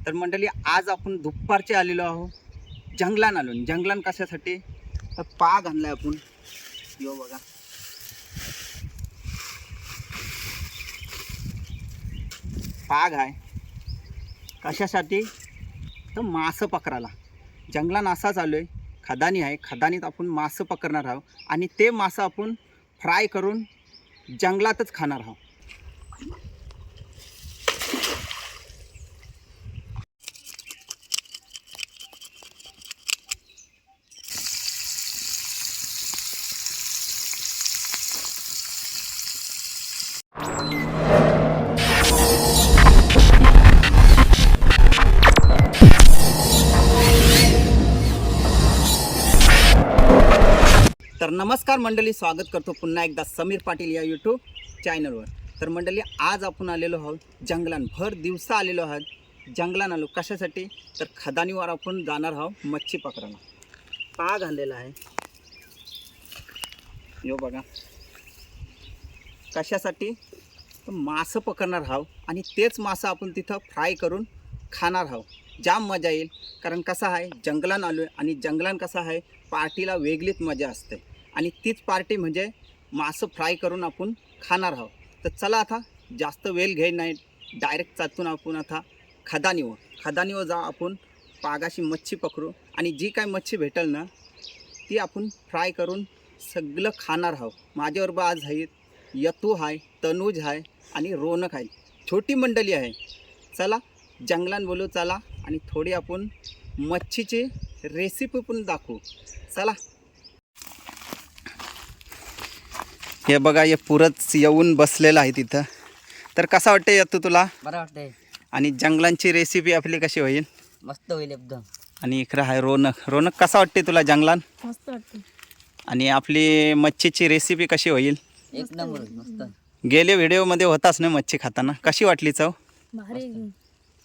तर मंडळी आज आपण दुपारचे आलेलो आहो जंगलान आलो. जंगलान कशासाठी तर पाग आणलाय आपण. यो बघा पाग आहे. कशासाठी तर मासं पकडायला. जंगलान असा चालू आहे. खदानी आहे. खदानीत आपण मासं पकडणार आहोत आणि ते मासं आपण फ्राय करून जंगलातच खाणार आहोत. तर नमस्कार मंडळी, स्वागत करतो पुन्हा एकदा समीर पाटील या यूट्यूब चॅनलवर. तर मंडळी आज आपण आलेलो आहोत जंगलान. भर दिवसा आलेलो आहोत जंगलान. आलो कशासाठी तर खदानीवर आपण जाणार आहोत मच्छी पकडायला. पाग आणलेला आहे यो बघा. कशासाठी तर मासं पकडणार आहोत आणि तेच मासं आपण तिथं फ्राय करून खाणार आहोत. जाम मजा येईल. कारण कसं आहे जंगलान आलो आहे आणि जंगलान कसं आहे पार्टीला वेगळीच मजा असते आणि तीच पार्टी म्हणजे मासं फ्राय करून आपण खाणार आहोत. तर चला आता जास्त वेळ घे नाही, डायरेक्ट चालतून आपण आता खदानीवर जा. आपण पागाशी मच्छी पकडू आणि जी काय मच्छी भेटेल ना ती आपण फ्राय करून सगळं खाणार आहोत. माझ्याबरोबर आज आहेत यतू आहे, तनुज आहे आणि रोनक आहे. छोटी मंडळी आहे. चला जंगलान बोलू चला आणि थोडी आपण मच्छीची रेसिपी पण दाखवू. चला. हे बघा हे पुरच येऊन बसलेलं आहे तिथं. तर कसा वाटते येतो तुला? बरं वाटतंय. आणि जंगलांची रेसिपी आपली कशी होईल? मस्त होईल एकदम. आणि इकडं आहे रोनक कसा वाटते तुला जंगलान? मस्त वाटते. आणि आपली मच्छीची रेसिपी कशी होईल? एक नंबर होईल, मस्त. गेले व्हिडिओमध्ये होताच ना मच्छी खाताना, कशी वाटली चव? भारी.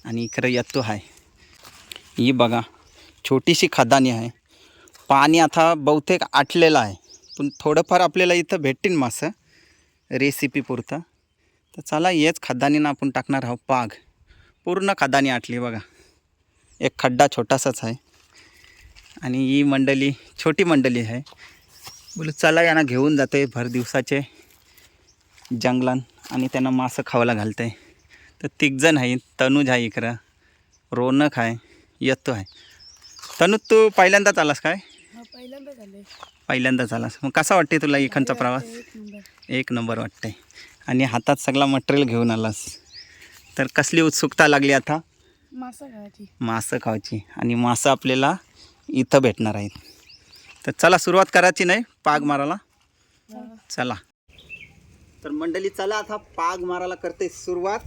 आणि इकडं येतो आहे. ही बघा छोटीशी खदानी आहे. पाणी आता बहुतेक आटलेलं आहे पण थोडंफार आपल्याला इथं भेटतील मासं रेसिपी पुरतं. तर चला हेच खदानीनं आपण टाकणार आहोत पाग. पूर्ण खदानी आटली बघा. एक खड्डा छोटासाच आहे आणि ही मंडळी छोटी मंडळी आहे. बोलू चला यांना घेऊन जाते भर दिवसाचे जंगलान आणि त्यांना मासं खावायला घालते. तर तिघजण आहे. तनुज आहे इकडं, रोनक आहे, येतो आहे. तनु तू पहिल्यांदाच आलास काय? पहिल्यांदा झाले. पहिल्यांदाच आलास. मग कसा वाटते तुला इकडचा प्रवास? एक नंबर वाटते. आणि हातात सगळा मटेरियल घेऊन आलास. तर कसली उत्सुकता लागली आता? मासं खायची आणि मासं आपल्याला इथं भेटणार आहेत. तर चला सुरुवात करायची नाही पाग मारायला. चला. तर मंडळी चला आता पाग मारायला करते सुरुवात.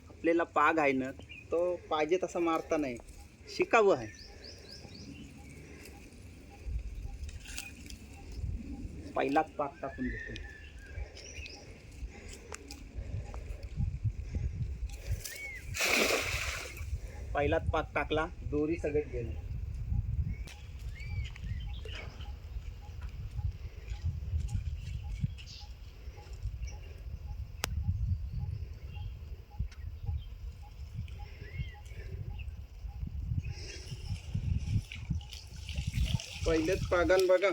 आपल्याला पाग आहे ना तो पाहिजे तसा मारता नाही, शिकावं आहे. पहिलाच पाग टाकून देतो. पहिलाच पाग टाकला, दोरी सगळ्यात गेली. पहिलेच पागान बघा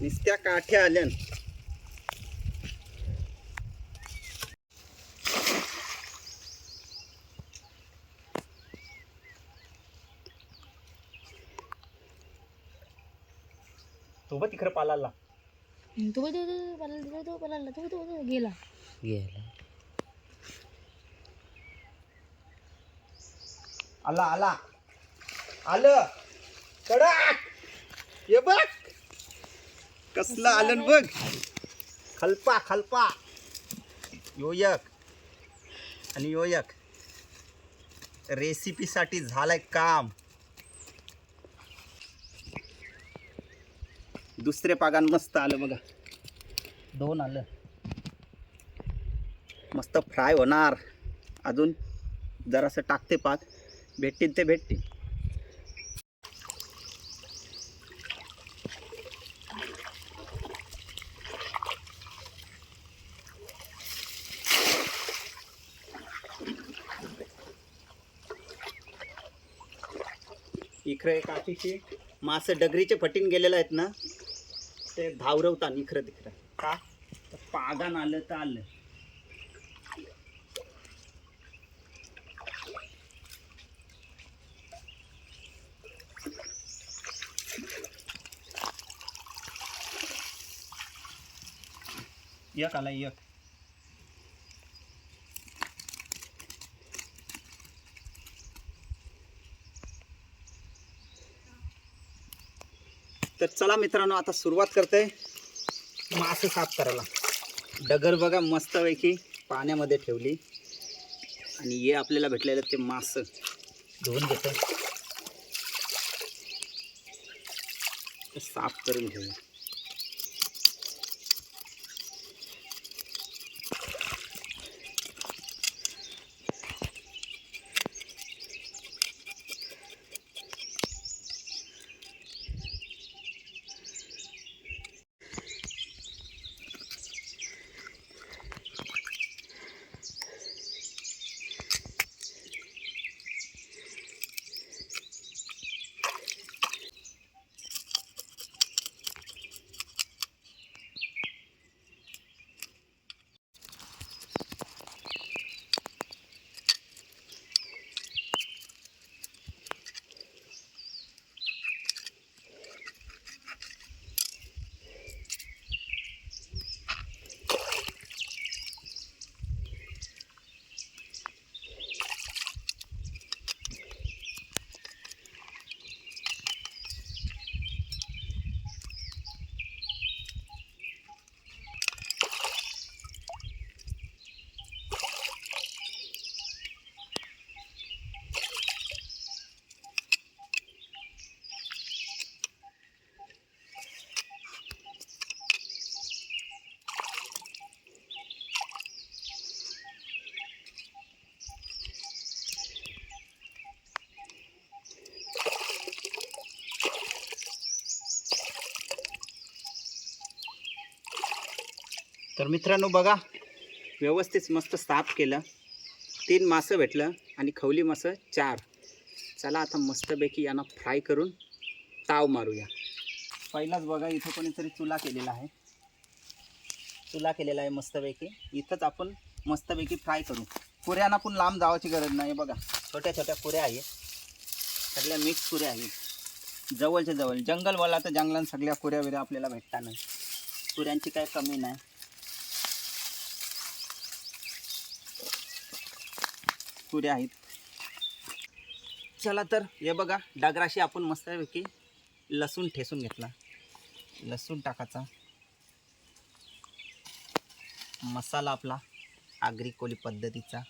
नुसत्या काठ्या आल्यान. तो बघ तिकडे पालाला. तो गेला. आला आलं कडक. हे बघ कसलं आलं बघ. खलपा योयक आणि योयक रेसिपीसाठी झालंय काम. दुसरे पागान मस्त आलं बघा. 2 आलं. मस्त फ्राय होणार. अजून जरासं टाकते पाग, भेटतील ते भेटतील. इकडे काकीची मासे डगरीचे फटीन गेलेले आहेत ना, ते धावरवतात इकडं तिकडं. का तर पागान आलं तर आलं. एक आला एक. तर चला मित्रांनो, आता सुरुवात करते मासे साफ करायला. डगर बघा मस्तपैकी पाण्यामध्ये ठेवली आणि हे आपल्याला भेटलेलं ते मासे धुवून घेतो, साफ करून घेऊया. तर मित्रांनो बघा, व्यवस्थित मस्त साफ केलं. 3 मासं भेटलं आणि खवली मासं 4. चला आता मस्तपैकी यांना फ्राय करून ताव मारूया. पहिलाच बघा इथं कोणीतरी चुला केलेला आहे. चुला केलेला आहे मस्तपैकी. इथंच आपण मस्तपैकी फ्राय करू. पुऱ्यांना पण लांब जावायची गरज नाही. बघा छोट्या छोट्या पुऱ्या आहेत, सगळ्या मिक्स पुऱ्या आहेत, जवळच्या जवळ. जंगल बोला तर जंगलात सगळ्या पुऱ्या बिऱ्या आपल्याला भेटतात नाही. पुऱ्यांची काय कमी नाही. पुऱ्या आहेत. चला तर हे बघा, डागराशी आपण मस्तपैकी लसूण ठेसून घेतला. लसूण टाकायचा. मसाला आपला आगरी कोली पद्धतीचा.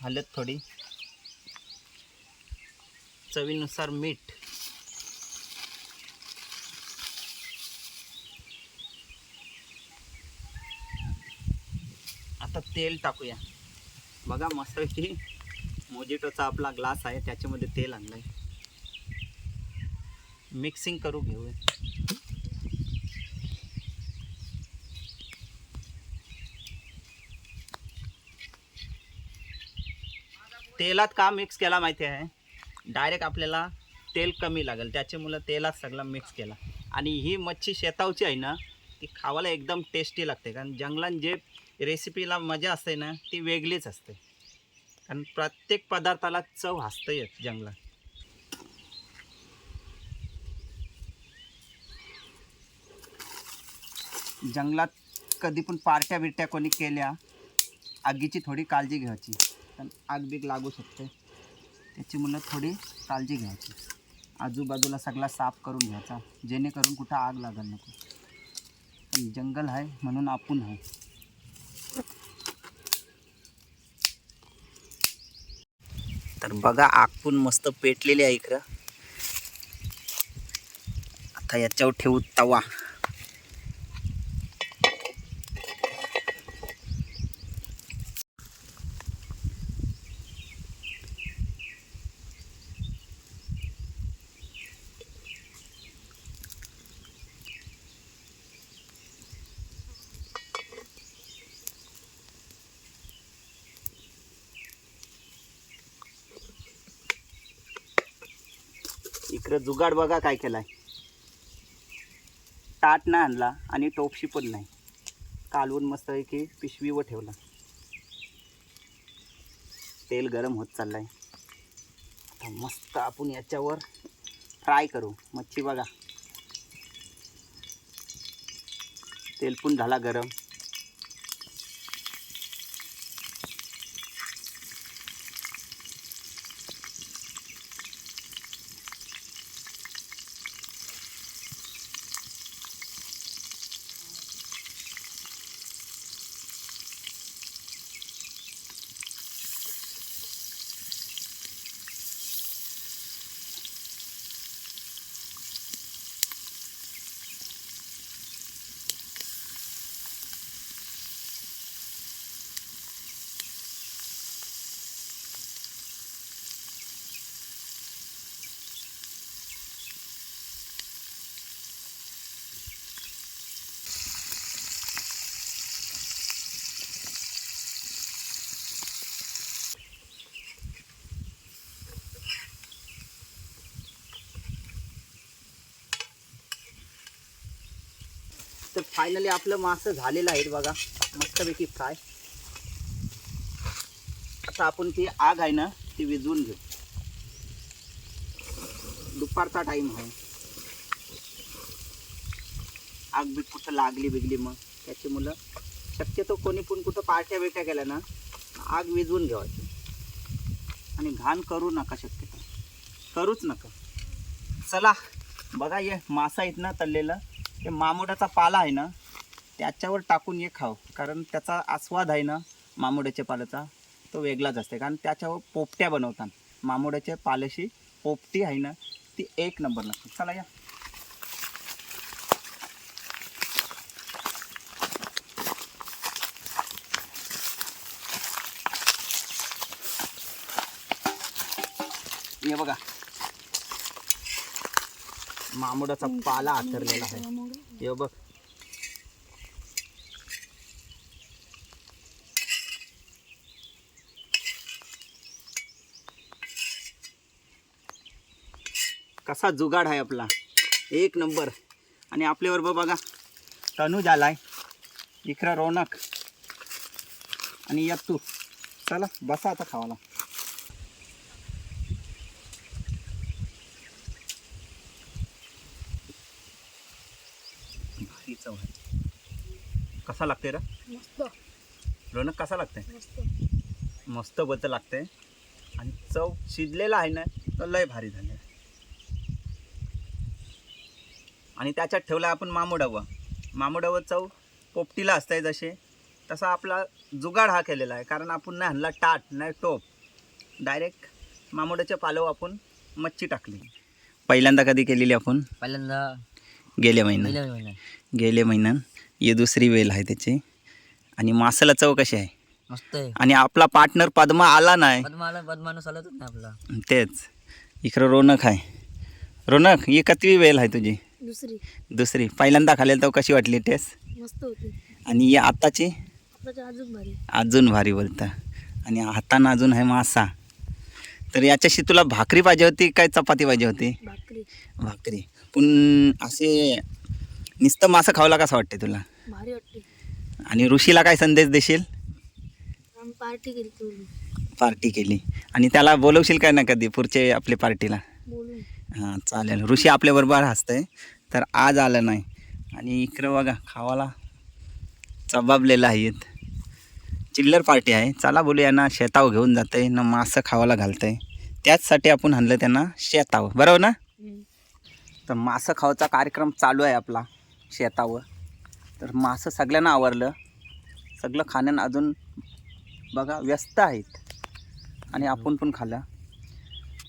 हळद थोडी, चवीनुसार मीठ, आता तेल टाकूया. बघा मस्तपैकी मोजिटोचा आपला ग्लास आहे, त्याच्यामध्ये तेल आणलंय. मिक्सिंग करू घेऊया. तेलात का मिक्स केला माहिती आहे? डायरेक्ट आपल्याला तेल कमी लागेल, त्याच्यामुळं तेलात सगळं मिक्स केला. आणि ही मच्छी शेतावची आहे ना, ती खावायला एकदम टेस्टी लागते. कारण जंगलात जे रेसिपीला मजा असते ना, ती वेगळीच असते. कारण प्रत्येक पदार्थाला चव असते जंगलात. जंगलात कधी पण पार्ट्या बिरट्या कोणी केल्या, आगीची थोडी काळजी घ्यायची. कारण आग बीग लागू शकते, त्याच्यामुळं थोडी काळजी घ्यायची. आजूबाजूला सगळा साफ करून घ्यायचा, जेणेकरून कुठं आग लागत नको. पण जंगल आहे म्हणून आपण आहे. तर बघा आग पण मस्त पेटलेली आहे इकडं. आता याच्यावर ठेवू तवा. इकडं जुगाड बघा काय केलाय. ताट नाही आणला आणि टोपशी पण नाही, कालवून मस्त आहे की पिशवीवर ठेवला. तेल गरम होत चाललंय. आता मस्त आपण याच्यावर फ्राय करू मच्छी. बघा तेल पण झाला गरम. तर फायनली आपलं मासं झालेलं आहे बघा, मस्तपैकी फ्राय. आता आपण ती आग आहे ना ती विझवून घेऊ. दुपारचा टाइम आहे, आग बी कुठं लागली बिगली मग त्याची मुलं शक्यतो कोणी पण कुठं पार्ट्या बिट्या केल्या ना आग विझवून घ्यायची. आणि घाण करू नका, शक्यतो करूच नका. चला बघा ये मासा आहेत ना तळलेलं, ते मामुडाचा पाला आहे ना त्याच्यावर टाकून ये खाव. कारण त्याचा आस्वाद आहे ना मामुड्याच्या पाल्याचा तो वेगळाच असते. कारण त्याच्यावर पोपट्या बनवतात. मामुड्याच्या पाल्याशी पोपटी आहे ना ती एक नंबर लागते. चला या. हे बघा मामुडाचा पाला आथरलेला आहे. हे बघ कसा जुगाड आहे आपला, एक नंबर. आणि आपल्यावर बघा तनुज आलाय, इकडं रौनक आणि यत्तू. चला बसा आता खावाला. भारी चव आहे. कसा लागते रे मस्त रौनक, कसा लागते? मस्त मस्त बत लागते. आणि चव शिजलेला आहे ना तर लय भारी झाले. आणि त्याच्यात ठेवला आपण मामुडावं. मामुडावं चव पोपटीला असते जसे, तसा आपला जुगाड हा केलेला आहे. कारण आपण नाही आणला टाट नाही टोप, डायरेक्ट मामुडाच्या पालावर आपण मच्छी टाकली. पहिल्यांदा कधी केलेली आपण? पहिल्यांदा गेल्या महिन्यात. गेल्या महिन्यात ही दुसरी वेल आहे त्याची. आणि मासाला चव कशी आहे? मस्त आहे. आणि आपला पार्टनर पद्मा आला नाही, बदमानूस आलाच नाही आपला. तेच इकडं रौनक आहे. रौनक ही कितवी वेल आहे तुझी? दुसरी. पहिल्यांदा खाल्लेली तर कशी वाटली टेस्ट? मस्त होती. आणि ही आताची अजून भारी. अजून भारी बोलतं. आणि हातानं अजून आहे मासा. तर याच्याशी तुला भाकरी पाहिजे होती काय चपाती पाहिजे होती? भाकरी. पण असे नुसतं मासं खावला कसं वाटते तुला? भारी वाटते. आणि ऋषीला काय संदेश देशील? आम्ही पार्टी केली. आणि त्याला बोलवशील काय ना कधी पुढचे आपल्या पार्टीला? बोलून. हां चालेल. ऋषी आपल्याबरोबर हसतंय तर आज आलं नाही. आणि इकडं बघा खावाला चबाबलेलं आहेत. चिल्लर पार्टी आहे. चला बोलूया ना, शेतावर घेऊन जाते ना मासं खावाला घालतंय. त्याचसाठी आपण आणलं त्यांना शेतावर, बरोबर ना? तर मासं खावाचा कार्यक्रम चालू आहे आपला शेतावर. तर मासं सगळ्यांना आवडलं, सगळं खाण्यानं अजून बघा व्यस्त आहेत. आणि आपण पण खाल्लं.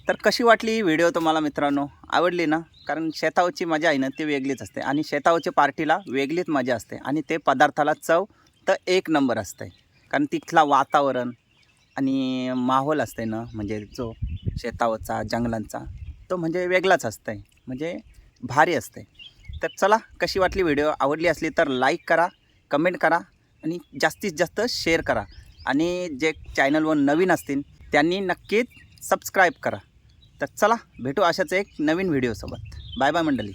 तर कशी वाटली ही व्हिडिओ तुम्हाला मित्रांनो? आवडली ना? कारण शेतावरची मजा आहे ना ती वेगळीच असते. आणि शेतावरच्या पार्टीला वेगळीच मजा असते. आणि ते पदार्थाला चव तर एक नंबर असते. कारण तिथला वातावरण आणि माहोल असते ना, म्हणजे जो शेतावरचा जंगलांचा तो म्हणजे वेगळाच असतं आहे, म्हणजे भारी असते. तर चला कशी वाटली व्हिडिओ? आवडली असली तर लाईक करा, कमेंट करा आणि जास्तीत जास्त शेअर करा. आणि जे चॅनलवर नवीन असतील त्यांनी नक्कीच सबस्क्राईब करा. तर चला भेटू अशाच एक नवीन व्हिडिओसोबत. बाय बाय मंडळी.